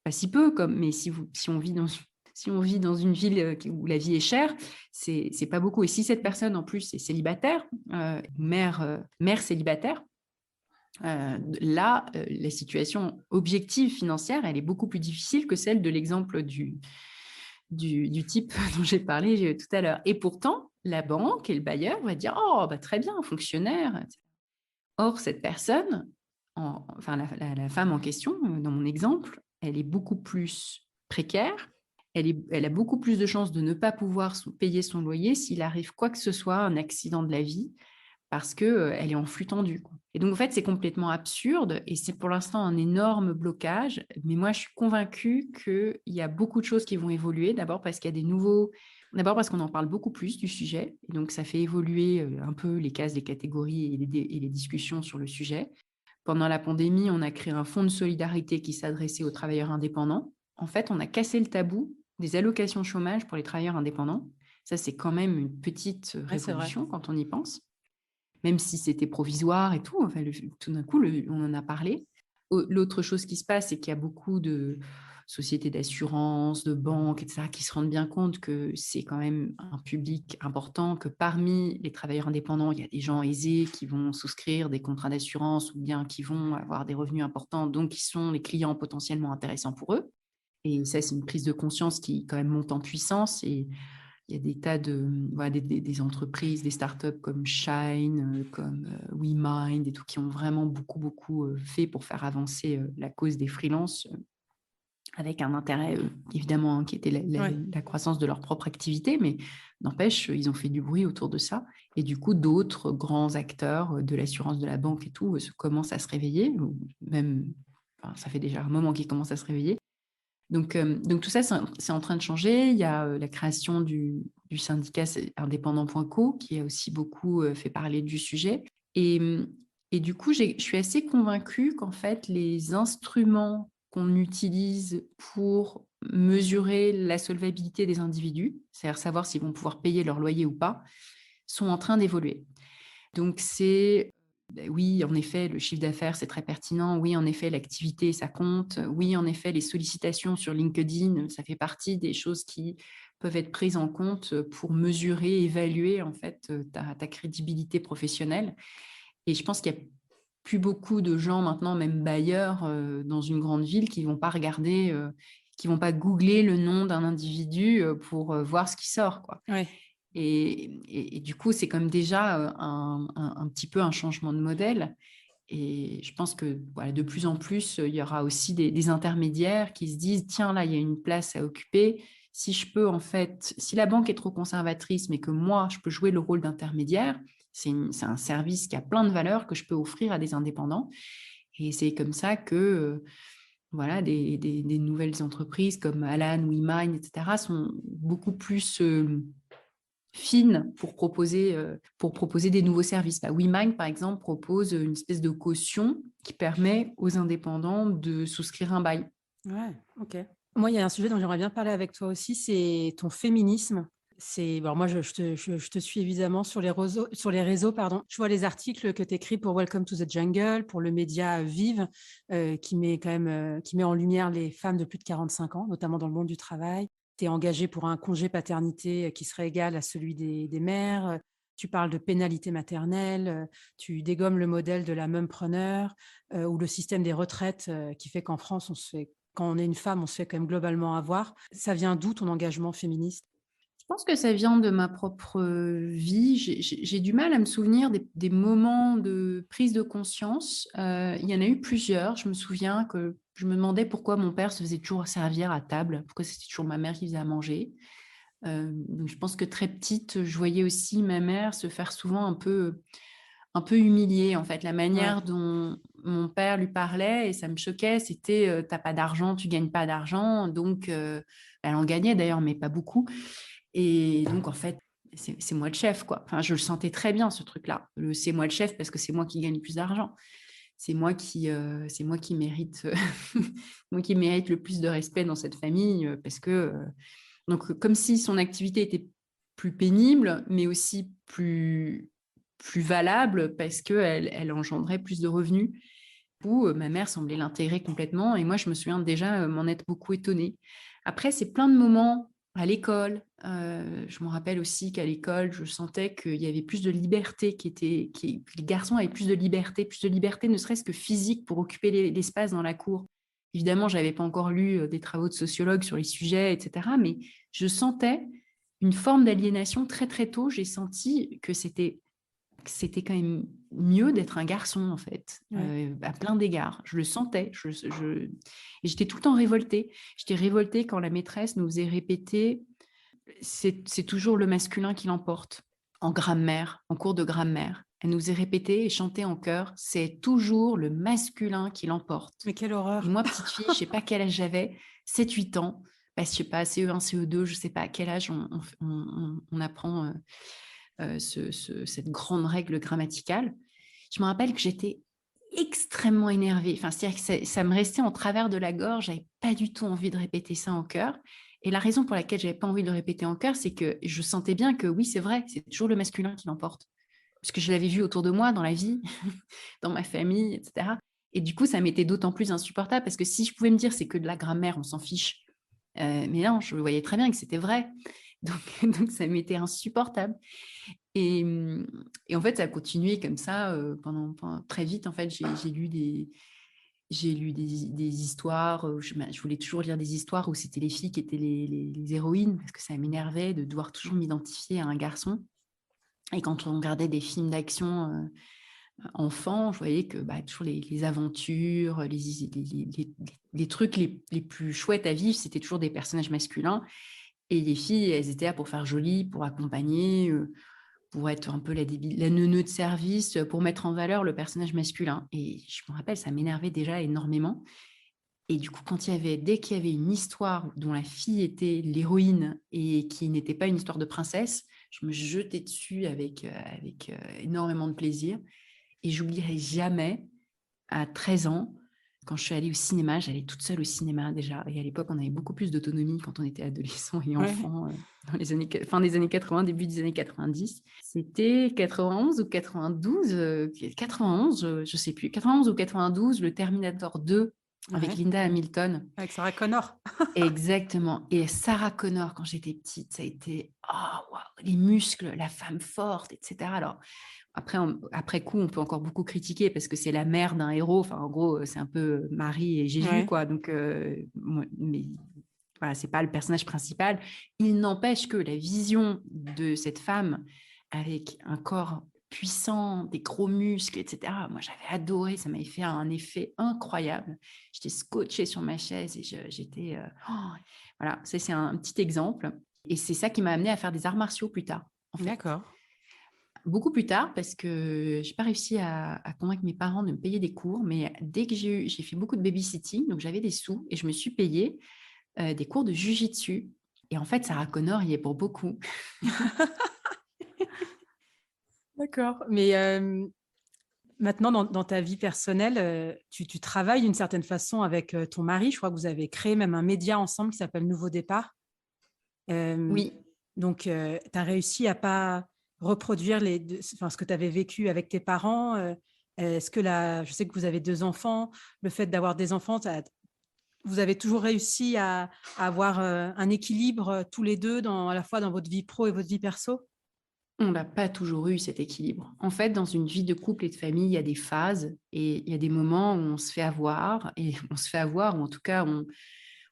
pas si peu, mais si on vit dans une ville, où la vie est chère, c'est pas beaucoup. Et si cette personne, en plus, est célibataire, mère célibataire, là, la situation objective financière, elle est beaucoup plus difficile que celle de l'exemple du type dont j'ai parlé tout à l'heure. Et pourtant, la banque et le bailleur vont dire: «Oh, bah, très bien, fonctionnaire». Or, cette personne, enfin la femme en question, dans mon exemple, elle est beaucoup plus précaire, elle a beaucoup plus de chances de ne pas pouvoir payer son loyer s'il arrive quoi que ce soit, un accident de la vie, parce que, elle est en flux tendu, quoi. Et donc en fait, c'est complètement absurde et c'est pour l'instant un énorme blocage. Mais moi, je suis convaincue qu'il y a beaucoup de choses qui vont évoluer. D'abord parce qu'on en parle beaucoup plus du sujet et donc ça fait évoluer, un peu les cases, les catégories et les discussions sur le sujet. Pendant la pandémie, on a créé un fonds de solidarité qui s'adressait aux travailleurs indépendants. En fait, on a cassé le tabou des allocations chômage pour les travailleurs indépendants. Ça, c'est quand même une petite Ouais, c'est vrai. révolution quand on y pense, même si c'était provisoire et tout. Enfin, tout d'un coup, on en a parlé. L'autre chose qui se passe, c'est qu'il y a beaucoup de sociétés d'assurance, de banques, etc., qui se rendent bien compte que c'est quand même un public important, que parmi les travailleurs indépendants, il y a des gens aisés qui vont souscrire des contrats d'assurance ou bien qui vont avoir des revenus importants, donc qui sont les clients potentiellement intéressants pour eux. Et ça, c'est une prise de conscience qui quand même monte en puissance. Et il y a des tas de voilà, des entreprises, des startups comme Shine, comme WeMind et tout, qui ont vraiment beaucoup fait pour faire avancer la cause des freelances, avec un intérêt évidemment, qui était Ouais. la croissance de leur propre activité, mais n'empêche, ils ont fait du bruit autour de ça. Et du coup, d'autres grands acteurs de l'assurance, de la banque et tout, commencent à se réveiller, ou même, enfin, ça fait déjà un moment qu'ils commencent à se réveiller. Donc tout ça, c'est en train de changer. Il y a la création du syndicat indépendant.co qui a aussi beaucoup fait parler du sujet. Et, et du coup, je suis assez convaincue qu'en fait, les instruments qu'on utilise pour mesurer la solvabilité des individus, c'est-à-dire savoir s'ils vont pouvoir payer leur loyer ou pas, sont en train d'évoluer. Donc, c'est Ben oui, en effet, le chiffre d'affaires, c'est très pertinent. Oui, en effet, l'activité, ça compte. Oui, en effet, les sollicitations sur LinkedIn, ça fait partie des choses qui peuvent être prises en compte pour mesurer, évaluer en fait ta crédibilité professionnelle. Et je pense qu'il y a plus beaucoup de gens maintenant, même bailleurs dans une grande ville, qui vont pas regarder, qui vont pas googler le nom d'un individu pour voir ce qui sort, quoi. Ouais. Et du coup, c'est comme déjà un petit peu un changement de modèle. Et je pense que voilà, de plus en plus, il y aura aussi des intermédiaires qui se disent, tiens, là, il y a une place à occuper. Si je peux, en fait, si la banque est trop conservatrice, mais que moi, je peux jouer le rôle d'intermédiaire, c'est un service qui a plein de valeurs que je peux offrir à des indépendants. Et c'est comme ça que voilà, des nouvelles entreprises comme Alan, WeMind, etc., sont beaucoup plus fines pour proposer des nouveaux services. WeMind, par exemple, propose une espèce de caution qui permet aux indépendants de souscrire un bail. Ouais, ok. Moi, il y a un sujet dont j'aimerais bien parler avec toi aussi, c'est ton féminisme. Bon, moi, je te suis évidemment sur les réseaux, pardon. Je vois les articles que tu écris pour Welcome to the Jungle, pour le média Vive, qui met en lumière les femmes de plus de 45 ans, notamment dans le monde du travail. Tu es engagé pour un congé paternité qui serait égal à celui des mères. Tu parles de pénalité maternelle, tu dégommes le modèle de la mumpreneur ou le système des retraites qui fait qu'en France, quand on est une femme, on se fait quand même globalement avoir. Ça vient d'où ton engagement féministe? Je pense que ça vient de ma propre vie. J'ai du mal à me souvenir des moments de prise de conscience. Il y en a eu plusieurs. Je me souviens que je me demandais pourquoi mon père se faisait toujours servir à table, pourquoi c'était toujours ma mère qui faisait à manger. Donc je pense que très petite, je voyais aussi ma mère se faire souvent un peu humilier, en fait. La manière Ouais. dont mon père lui parlait, et ça me choquait, c'était t'as pas d'argent, tu gagnes pas d'argent. Donc, elle en gagnait d'ailleurs, mais pas beaucoup. Et donc, en fait, c'est moi le chef, quoi. Enfin, je le sentais très bien, ce truc-là. C'est moi le chef parce que c'est moi qui gagne plus d'argent. C'est moi qui mérite, moi qui mérite le plus de respect dans cette famille parce que, donc, comme si son activité était plus pénible, mais aussi plus valable parce qu'elle engendrait plus de revenus. Où ma mère semblait l'intégrer complètement et moi, je me souviens déjà m'en être beaucoup étonnée. Après, c'est plein de moments à l'école. Je me rappelle aussi qu'à l'école, je sentais qu'il y avait plus de liberté, les garçons avaient plus de liberté ne serait-ce que physique pour occuper l'espace dans la cour. Évidemment, je n'avais pas encore lu des travaux de sociologues sur les sujets, etc. Mais je sentais une forme d'aliénation très, très tôt. J'ai senti que c'était quand même mieux d'être un garçon, en fait, Ouais. à plein d'égards. Je le sentais. Et j'étais tout le temps révoltée. J'étais révoltée quand la maîtresse nous faisait répéter c'est toujours le masculin qui l'emporte. En grammaire, en cours de grammaire, elle nous faisait répéter et chanter en chœur c'est toujours le masculin qui l'emporte. Mais quelle Et horreur! moi, petite fille, je ne sais pas quel âge j'avais, 7-8 ans, je ne sais pas, CE1, CE2, je ne sais pas à quel âge on apprend cette grande règle grammaticale. Je me rappelle que j'étais extrêmement énervée. Enfin, c'est-à-dire que ça me restait en travers de la gorge. J'avais pas du tout envie de répéter ça en chœur. Et la raison pour laquelle j'avais pas envie de le répéter en chœur, c'est que je sentais bien que oui, c'est vrai, c'est toujours le masculin qui l'emporte. Parce que je l'avais vu autour de moi, dans la vie, dans ma famille, etc. Et du coup, ça m'était d'autant plus insupportable parce que si je pouvais me dire c'est que de la grammaire, on s'en fiche. Mais non, je voyais très bien que c'était vrai. Donc ça m'était insupportable. Et, et en fait, ça a continué comme ça pendant très vite. En fait, j'ai lu des histoires. Je voulais toujours lire des histoires où c'était les filles qui étaient les héroïnes parce que ça m'énervait de devoir toujours m'identifier à un garçon. Et quand on regardait des films d'action enfants, je voyais que toujours les aventures, les trucs les plus chouettes à vivre, c'était toujours des personnages masculins. Et les filles, elles étaient là pour faire joli, pour accompagner, pour être un peu la neuneu de service, pour mettre en valeur le personnage masculin. Et je me rappelle, ça m'énervait déjà énormément. Et du coup, dès qu'il y avait une histoire dont la fille était l'héroïne et qui n'était pas une histoire de princesse, je me jetais dessus avec énormément de plaisir. Et j'oublierai jamais, à 13 ans, Quand je suis allée au cinéma, j'allais toute seule au cinéma déjà. Et à l'époque, on avait beaucoup plus d'autonomie quand on était adolescent et Ouais. enfant, dans les années, fin des années 80, début des années 90. C'était 91 ou 92, 91, je ne sais plus, 91 ou 92, le Terminator 2 avec Ouais. Linda Hamilton. Avec Sarah Connor. Exactement. Et Sarah Connor, quand j'étais petite, ça a été les muscles, la femme forte, etc. Alors, après coup, on peut encore beaucoup critiquer parce que c'est la mère d'un héros. Enfin, en gros, c'est un peu Marie et Jésus, Ouais. quoi. Donc, mais voilà, c'est pas le personnage principal. Il n'empêche que la vision de cette femme avec un corps puissant, des gros muscles, etc. Moi, j'avais adoré. Ça m'avait fait un effet incroyable. J'étais scotchée sur ma chaise et j'étais... voilà, ça, c'est un petit exemple. Et c'est ça qui m'a amenée à faire des arts martiaux plus tard, en fait. D'accord. Beaucoup plus tard, parce que je n'ai pas réussi à convaincre mes parents de me payer des cours, mais dès que j'ai fait beaucoup de babysitting, donc j'avais des sous et je me suis payée des cours de jujitsu. Et en fait, Sarah Connor y est pour beaucoup. D'accord. Mais maintenant, dans ta vie personnelle, tu travailles d'une certaine façon avec ton mari. Je crois que vous avez créé même un média ensemble qui s'appelle Nouveau Départ. Oui, Donc, tu as réussi à pas reproduire ce que tu avais vécu avec tes parents. Est-ce que je sais que vous avez 2 enfants, le fait d'avoir des enfants, vous avez toujours réussi à avoir un équilibre tous les deux, à la fois dans votre vie pro et votre vie perso? on n'a pas toujours eu cet équilibre. En fait, dans une vie de couple et de famille, il y a des phases et il y a des moments où on se fait avoir, et on se fait avoir, ou en tout cas,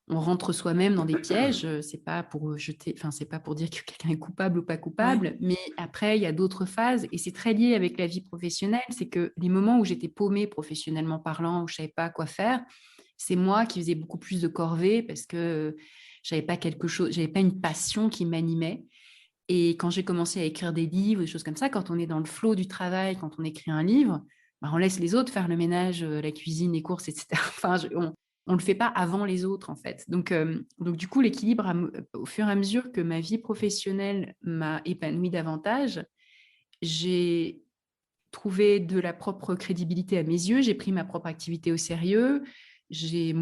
on rentre soi-même dans des pièges. C'est pas pour jeter, enfin, c'est pas pour dire que quelqu'un est coupable ou pas coupable, Ouais. mais après, il y a d'autres phases et c'est très lié avec la vie professionnelle. C'est que les moments où j'étais paumée professionnellement parlant, où je savais pas quoi faire, c'est moi qui faisais beaucoup plus de corvées parce que j'avais pas quelque chose, j'avais pas une passion qui m'animait. Et quand j'ai commencé à écrire des livres, des choses comme ça, quand on est dans le flot du travail, quand on écrit un livre, bah, on laisse les autres faire le ménage, la cuisine, les courses, etc. Enfin, on ne le fait pas avant les autres, en fait. Donc du coup, l'équilibre, au fur et à mesure que ma vie professionnelle m'a épanouie davantage, j'ai trouvé de la propre crédibilité à mes yeux, j'ai pris ma propre activité au sérieux, j'en ai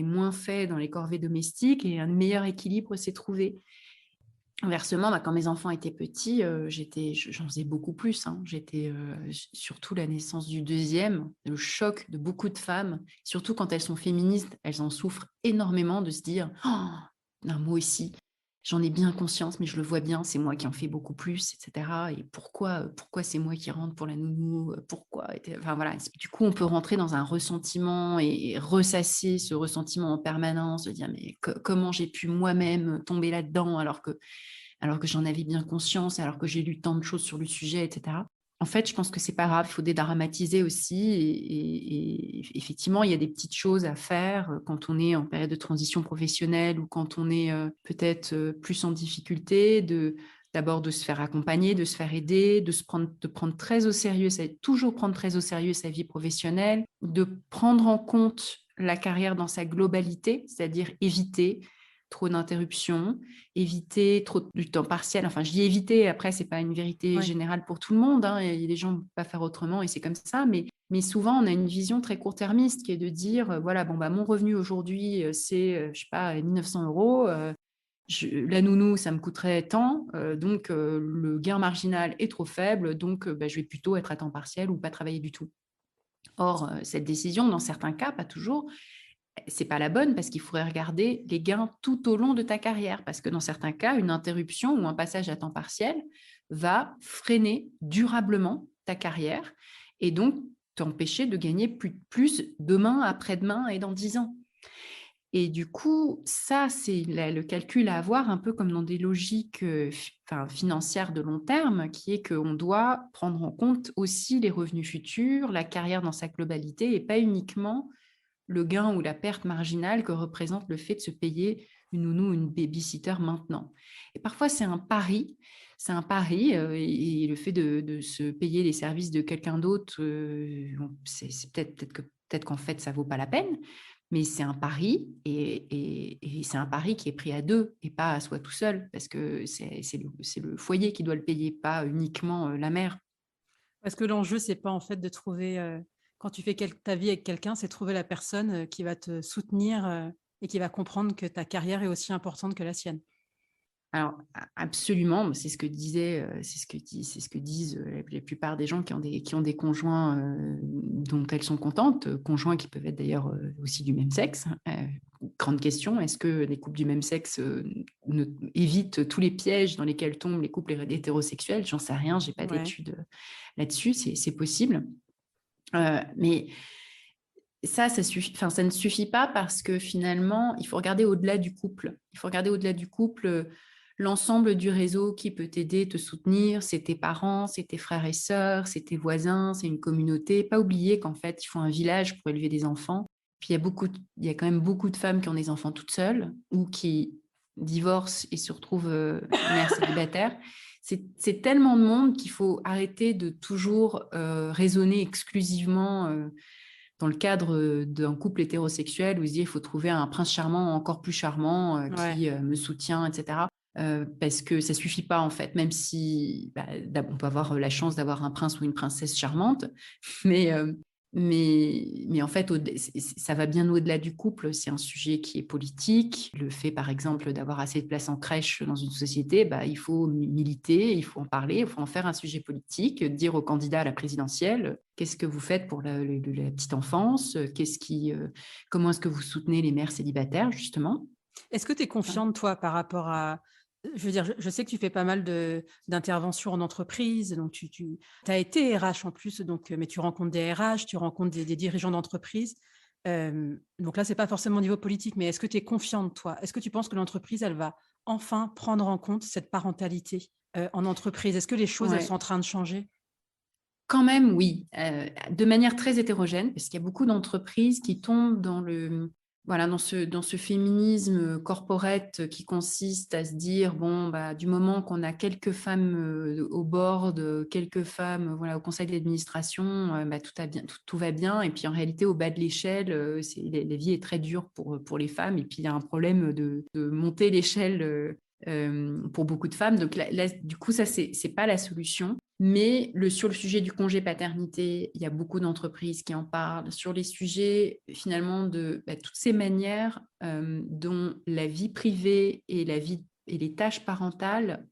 moins fait dans les corvées domestiques et un meilleur équilibre s'est trouvé. Inversement, quand mes enfants étaient petits, j'en faisais beaucoup plus. J'étais, surtout la naissance du deuxième, le choc de beaucoup de femmes, surtout quand elles sont féministes, elles en souffrent énormément de se dire oh, non, moi aussi, j'en ai bien conscience, mais je le vois bien, c'est moi qui en fais beaucoup plus, etc. Et pourquoi c'est moi qui rentre pour la nounou, pourquoi enfin, voilà. Du coup, on peut rentrer dans un ressentiment et ressasser ce ressentiment en permanence, de dire mais comment j'ai pu moi-même tomber là-dedans alors que j'en avais bien conscience, alors que j'ai lu tant de choses sur le sujet, etc. En fait, je pense que c'est pas grave, il faut dédramatiser aussi. Et effectivement, il y a des petites choses à faire quand on est en période de transition professionnelle ou quand on est peut-être plus en difficulté, d'abord de se faire accompagner, de se faire aider, de prendre très au sérieux, toujours prendre très au sérieux sa vie professionnelle, de prendre en compte la carrière dans sa globalité, c'est-à-dire éviter trop d'interruptions, éviter trop du temps partiel. Enfin, je dis éviter, après, ce n'est pas une vérité Ouais. générale pour tout le monde. Et les gens ne peuvent pas faire autrement et c'est comme ça. Mais souvent, on a une vision très court-termiste qui est de dire, voilà, bon, mon revenu aujourd'hui, c'est, je sais pas, 1 900 euros. La nounou, ça me coûterait tant. Donc, le gain marginal est trop faible. Donc, je vais plutôt être à temps partiel ou pas travailler du tout. Or, cette décision, dans certains cas, pas toujours, c'est pas la bonne parce qu'il faudrait regarder les gains tout au long de ta carrière parce que dans certains cas, une interruption ou un passage à temps partiel va freiner durablement ta carrière et donc t'empêcher de gagner plus demain, après-demain et dans 10 ans. Et du coup, ça, c'est le calcul à avoir un peu comme dans des logiques financières de long terme, qui est qu'on doit prendre en compte aussi les revenus futurs, la carrière dans sa globalité et pas uniquement le gain ou la perte marginale que représente le fait de se payer une nounou ou une babysitter maintenant. Et parfois, c'est un pari. Et le fait de se payer les services de quelqu'un d'autre, c'est peut-être qu'en fait, ça ne vaut pas la peine, mais c'est un pari et c'est un pari qui est pris à deux et pas à soi tout seul, parce que c'est le foyer qui doit le payer, pas uniquement la mère. Parce que l'enjeu, c'est pas en fait de trouver Quand tu fais ta vie avec quelqu'un, c'est trouver la personne qui va te soutenir et qui va comprendre que ta carrière est aussi importante que la sienne. Alors, absolument, c'est ce que c'est ce que disent la plupart des gens qui ont des conjoints dont elles sont contentes, conjoints qui peuvent être d'ailleurs aussi du même sexe. Grande question, est-ce que les couples du même sexe évitent tous les pièges dans lesquels tombent les couples hétérosexuels? J'en sais rien, j'ai pas Ouais. d'études là-dessus, c'est possible. Mais ça suffit, enfin, ça ne suffit pas parce que finalement, il faut regarder au-delà du couple. Il faut regarder au-delà du couple l'ensemble du réseau qui peut t'aider, te soutenir. C'est tes parents, c'est tes frères et sœurs, c'est tes voisins, c'est une communauté. Pas oublier qu'en fait, il faut un village pour élever des enfants. Puis il y a quand même beaucoup de femmes qui ont des enfants toutes seules ou qui divorcent et se retrouvent mères célibataires. C'est tellement de monde qu'il faut arrêter de toujours raisonner exclusivement dans le cadre d'un couple hétérosexuel où il se dit il faut trouver un prince charmant encore plus charmant qui me soutient, etc. Parce que ça suffit pas en fait, même si on peut avoir la chance d'avoir un prince ou une princesse charmante, mais en fait, ça va bien au-delà du couple. C'est un sujet qui est politique. Le fait, par exemple, d'avoir assez de place en crèche dans une société, il faut militer, il faut en parler, il faut en faire un sujet politique, dire aux candidats à la présidentielle, qu'est-ce que vous faites pour la petite enfance, comment est-ce que vous soutenez les mères célibataires, justement. Est-ce que tu es confiante, toi, par rapport à... Je veux dire, je sais que tu fais pas mal d'interventions en entreprise, donc tu as été RH en plus, donc, mais tu rencontres des RH, tu rencontres des dirigeants d'entreprise. Donc là, ce n'est pas forcément au niveau politique, mais est-ce que tu es confiante, toi? Est-ce que tu penses que l'entreprise, elle va enfin prendre en compte cette parentalité en entreprise? Est-ce que les choses, elles sont en train de changer? Quand même, oui, de manière très hétérogène, parce qu'il y a beaucoup d'entreprises qui tombent dans ce féminisme corporate qui consiste à se dire, du moment qu'on a quelques femmes au board, quelques femmes au conseil d'administration, tout va bien. Et puis en réalité, au bas de l'échelle, la vie est très dure pour les femmes. Et puis il y a un problème de monter l'échelle pour beaucoup de femmes. Donc là, du coup, ça, c'est pas la solution. Mais sur le sujet du congé paternité, il y a beaucoup d'entreprises qui en parlent. Sur les sujets, finalement, de toutes ces manières dont la vie privée et les tâches parentales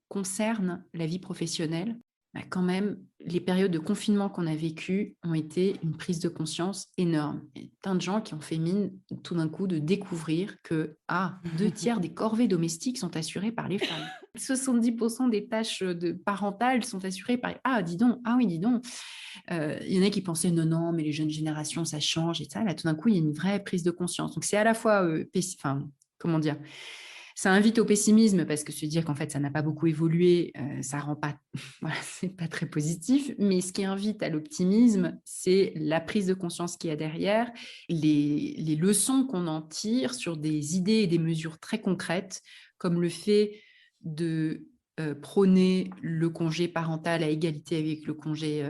concernent la vie professionnelle, quand même, les périodes de confinement qu'on a vécues ont été une prise de conscience énorme. Il y a plein de gens qui ont fait mine tout d'un coup de découvrir que 2/3 des corvées domestiques sont assurées par les femmes. 70% des tâches parentales sont assurées par... dis donc. Il y en a qui pensaient non, mais les jeunes générations, ça change et ça. Là, tout d'un coup, il y a une vraie prise de conscience. Donc, c'est à la fois... comment dire, ça invite au pessimisme parce que se dire qu'en fait ça n'a pas beaucoup évolué, ça rend pas, c'est pas très positif. Mais ce qui invite à l'optimisme, c'est la prise de conscience qu'il y a derrière, les leçons qu'on en tire sur des idées et des mesures très concrètes, comme le fait de prôner le congé parental à égalité avec le congé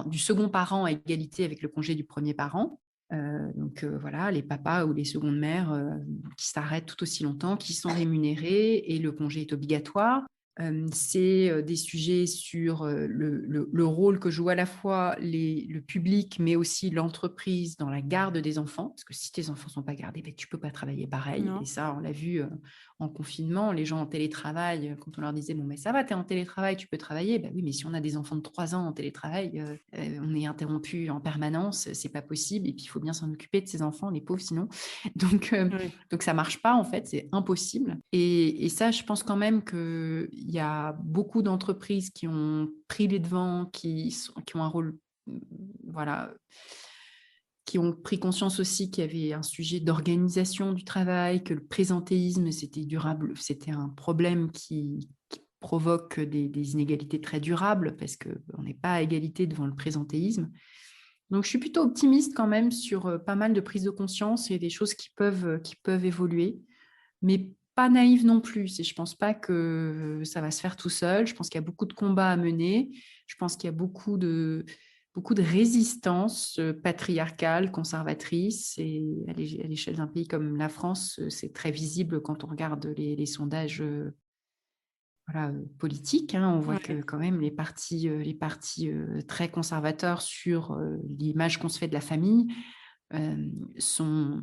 du second parent à égalité avec le congé du premier parent. Les papas ou les secondes mères qui s'arrêtent tout aussi longtemps, qui sont rémunérés et le congé est obligatoire. C'est des sujets sur le rôle que joue à la fois le public, mais aussi l'entreprise dans la garde des enfants. Parce que si tes enfants ne sont pas gardés, tu ne peux pas travailler pareil. Non. Et ça, on l'a vu en confinement. Les gens en télétravail, quand on leur disait « Bon, mais ça va, tu es en télétravail, tu peux travailler. » Oui, mais si on a des enfants de 3 ans en télétravail, on est interrompu en permanence. Ce n'est pas possible. Et puis, il faut bien s'en occuper de ces enfants, les pauvres, sinon. Donc, ça ne marche pas, en fait. C'est impossible. Et ça, je pense quand même qu'il y a beaucoup d'entreprises qui ont pris les devants, qui ont un rôle, qui ont pris conscience aussi qu'il y avait un sujet d'organisation du travail, que le présentéisme, c'était durable, c'était un problème qui provoque des inégalités très durables parce qu'on n'est pas à égalité devant le présentéisme. Donc, je suis plutôt optimiste quand même sur pas mal de prises de conscience et des choses qui peuvent évoluer, mais pas naïve non plus. Je ne pense pas que ça va se faire tout seul. Je pense qu'il y a beaucoup de combats à mener. Je pense qu'il y a beaucoup de résistance patriarcale, conservatrice. Et à l'échelle d'un pays comme la France, c'est très visible quand on regarde les sondages politique. On voit que Ouais. quand même les partis très conservateurs sur l'image qu'on se fait de la famille sont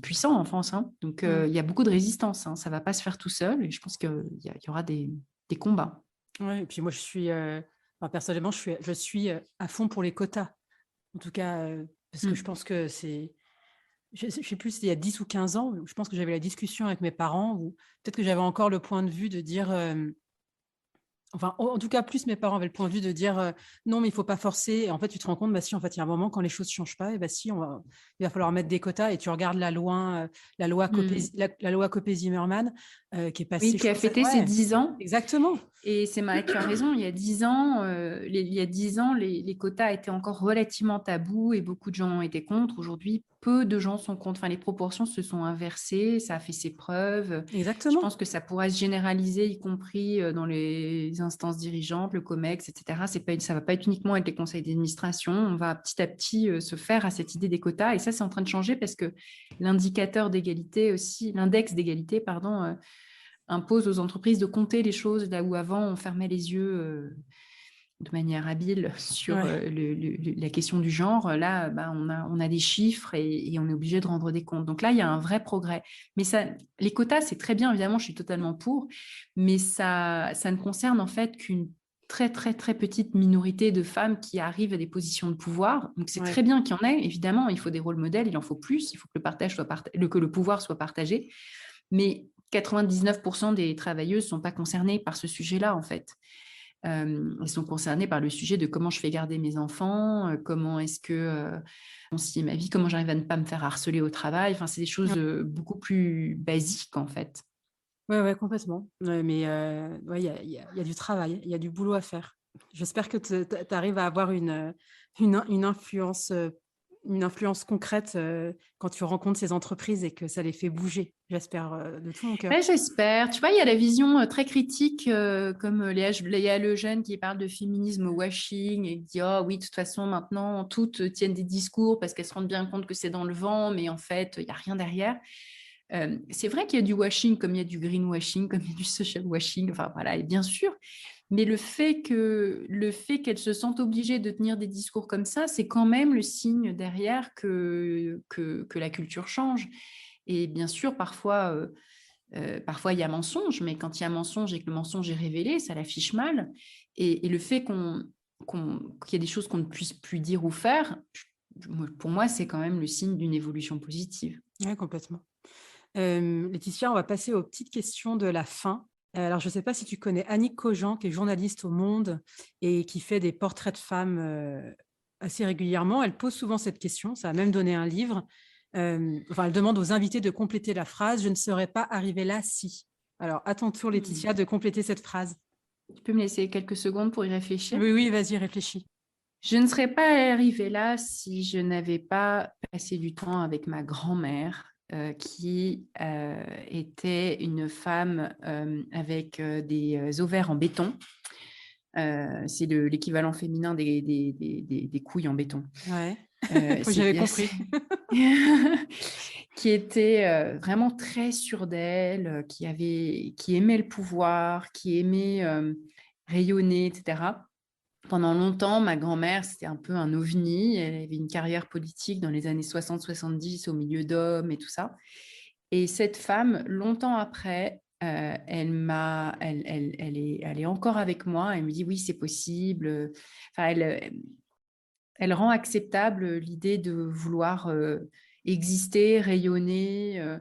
puissants en France. Donc, Mm. il y a beaucoup de résistance. Ça ne va pas se faire tout seul. Et je pense qu'il y aura des combats. Ouais, et puis moi, personnellement, je suis à fond pour les quotas. En tout cas, parce que je pense que je ne sais plus, c'était il y a 10 ou 15 ans, où je pense que j'avais la discussion avec mes parents, ou peut-être que j'avais encore le point de vue de dire, enfin, en tout cas, plus mes parents avaient le point de vue de dire non, mais il ne faut pas forcer. Et en fait, tu te rends compte, bah si, en fait, il y a un moment, quand les choses ne changent pas, et bah si, il va falloir mettre des quotas. Et tu regardes la loi Mm. La loi Copé-Zimmermann, qui est Oui, passée, je qui a crois, fêté ses ouais, 10 ans. exactement. Et c'est vrai, tu as raison, il y a 10 ans, les quotas étaient encore relativement tabous et beaucoup de gens étaient contre. Aujourd'hui, peu de gens sont contre. Enfin, les proportions se sont inversées, ça a fait ses preuves. Je Exactement. pense que ça pourrait se généraliser, y compris dans les instances dirigeantes, le COMEX, etc. Ça ne va pas être uniquement avec les conseils d'administration. On va petit à petit se faire à cette idée des quotas. Et ça, c'est en train de changer parce que l'index d'égalité, pardon, impose aux entreprises de compter les choses là où avant on fermait les yeux de manière habile sur Ouais. la question du genre. Là, on a des chiffres et on est obligé de rendre des comptes. Donc là, il y a un vrai progrès. Mais les quotas, c'est très bien, évidemment, je suis totalement pour, mais ça ne concerne en fait qu'une très, très, très petite minorité de femmes qui arrivent à des positions de pouvoir. Donc, c'est Ouais. très bien qu'il y en ait. Évidemment, il faut des rôles modèles, il en faut plus. Il faut que que le pouvoir soit partagé. Mais 99% des travailleuses ne sont pas concernées par ce sujet-là, en fait. Elles sont concernées par le sujet de comment je fais garder mes enfants, comment est-ce que concilier ma vie, comment j'arrive à ne pas me faire harceler au travail. Enfin, c'est des choses beaucoup plus basiques, en fait. Ouais, ouais, complètement. Ouais, mais ouais, il y a du travail, il y a du boulot à faire. J'espère que tu arrives à avoir une une influence concrète quand tu rencontres ces entreprises et que ça les fait bouger. J'espère de tout mon cœur. Ouais, j'espère. Tu vois, il y a la vision très critique, comme Léa Lejeune qui parle de féminisme washing et qui dit oh oui, de toute façon, maintenant, toutes tiennent des discours parce qu'elles se rendent bien compte que c'est dans le vent, mais en fait, il n'y a rien derrière. C'est vrai qu'il y a du washing, comme il y a du greenwashing, comme il y a du social washing, enfin voilà, et bien sûr. Mais le fait qu'elles se sentent obligées de tenir des discours comme ça, c'est quand même le signe derrière que la culture change. Et bien sûr, parfois, il y a mensonge, mais quand il y a mensonge et que le mensonge est révélé, ça l'affiche mal. Et le fait qu'il y ait des choses qu'on ne puisse plus dire ou faire, pour moi, c'est quand même le signe d'une évolution positive. Ouais, complètement. Laetitia, on va passer aux petites questions de la fin. Alors, je ne sais pas si tu connais Annick Cogent, qui est journaliste au Monde et qui fait des portraits de femmes assez régulièrement. Elle pose souvent cette question, ça a même donné un livre. Elle demande aux invités de compléter la phrase « Je ne serais pas arrivée là si ». Alors, à ton tour, Laetitia, de compléter cette phrase. Tu peux me laisser quelques secondes pour y réfléchir? Oui, oui, vas-y, réfléchis. Je ne serais pas arrivée là si je n'avais pas passé du temps avec ma grand-mère, qui était une femme avec des ovaires en béton. C'est l'équivalent féminin des couilles en béton. Ouais, j'avais C'était compris. qui était vraiment très sûre d'elle, qui aimait le pouvoir, qui aimait rayonner, etc. Pendant longtemps, ma grand-mère, c'était un peu un ovni. Elle avait une carrière politique dans les années 60-70 au milieu d'hommes et tout ça. Et cette femme, longtemps après, elle est encore avec moi. Elle me dit oui, c'est possible. Enfin, elle rend acceptable l'idée de vouloir exister, rayonner.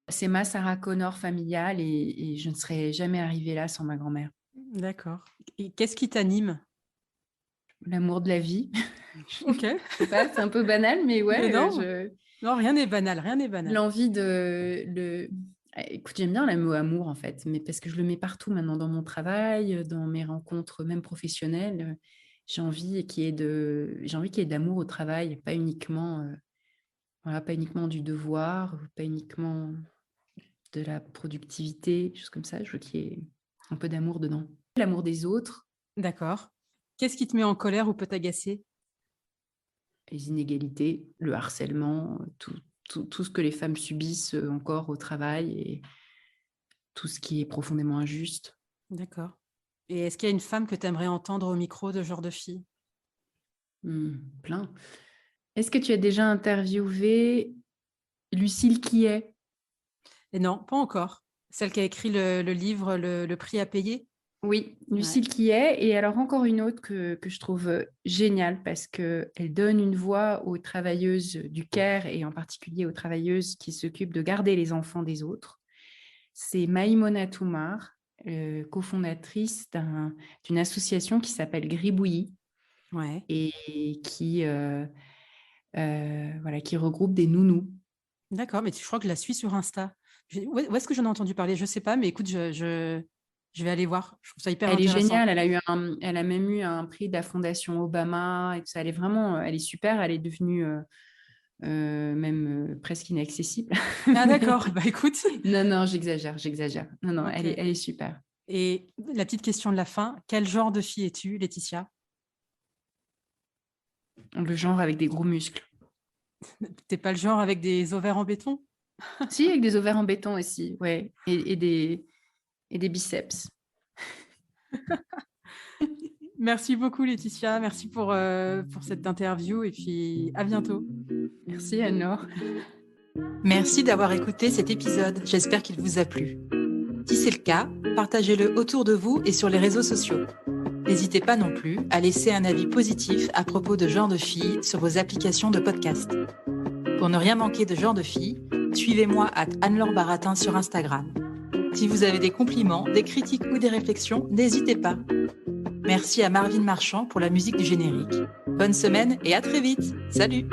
C'est ma Sarah Connor familiale et je ne serais jamais arrivée là sans ma grand-mère. D'accord. Et qu'est-ce qui t'anime? L'amour de la vie. Ok. Je sais pas, c'est un peu banal, mais Mais ouais, non, non, rien n'est banal, rien n'est banal. l'envie Écoute, j'aime bien le mot amour en fait, mais parce que je le mets partout maintenant dans mon travail, dans mes rencontres même professionnelles. J'ai envie qu'il y ait de l'amour au travail, pas uniquement, voilà, pas uniquement du devoir, pas uniquement de la productivité, des choses comme ça. Je veux qu'il y ait un peu d'amour dedans. L'amour des autres, D'accord. Qu'est-ce qui te met en colère ou peut t'agacer? les inégalités, le harcèlement, tout ce que les femmes subissent encore au travail et tout ce qui est profondément injuste. D'accord. Et est-ce qu'il y a une femme que tu aimerais entendre au micro de Genre de fille? Plein. Est-ce que tu as déjà interviewé Lucille Quillet? Et non, pas encore. Celle qui a écrit le livre Le prix à payer? Oui, Ouais. Lucille Quillet. Et alors encore une autre que je trouve géniale parce qu'elle donne une voix aux travailleuses du Caire et en particulier aux travailleuses qui s'occupent de garder les enfants des autres. C'est Maïmona Toumar, cofondatrice d'une association qui s'appelle Gribouillis Ouais. et qui regroupe des nounous. D'accord, mais je crois que je la suis sur Insta. Où est-ce que j'en ai entendu parler? Je ne sais pas, mais écoute, je vais aller voir. Je trouve ça hyper Elle est intéressant. géniale, elle a même eu un prix de la Fondation Obama et tout ça. Elle est super, elle est devenue même presque inaccessible. Ah d'accord, bah écoute. Non, j'exagère. Non, Ok. elle est super. Et la petite question de la fin, quel genre de fille es-tu, Laetitia? Le genre avec des gros muscles. T'es pas le genre avec des ovaires en béton? Si, avec des ovaires en béton aussi, ouais, et des biceps. Merci beaucoup, Laetitia. Merci pour cette interview et puis à bientôt. Merci, Anne-Laure. Merci d'avoir écouté cet épisode. J'espère qu'il vous a plu. Si c'est le cas, partagez-le autour de vous et sur les réseaux sociaux. N'hésitez pas non plus à laisser un avis positif à propos de Genre de fille sur vos applications de podcast. Pour ne rien manquer de Genre de fille, suivez-moi à Anne-Laure Baratin sur Instagram. Si vous avez des compliments, des critiques ou des réflexions, n'hésitez pas. Merci à Marvin Marchand pour la musique du générique. Bonne semaine et à très vite. Salut!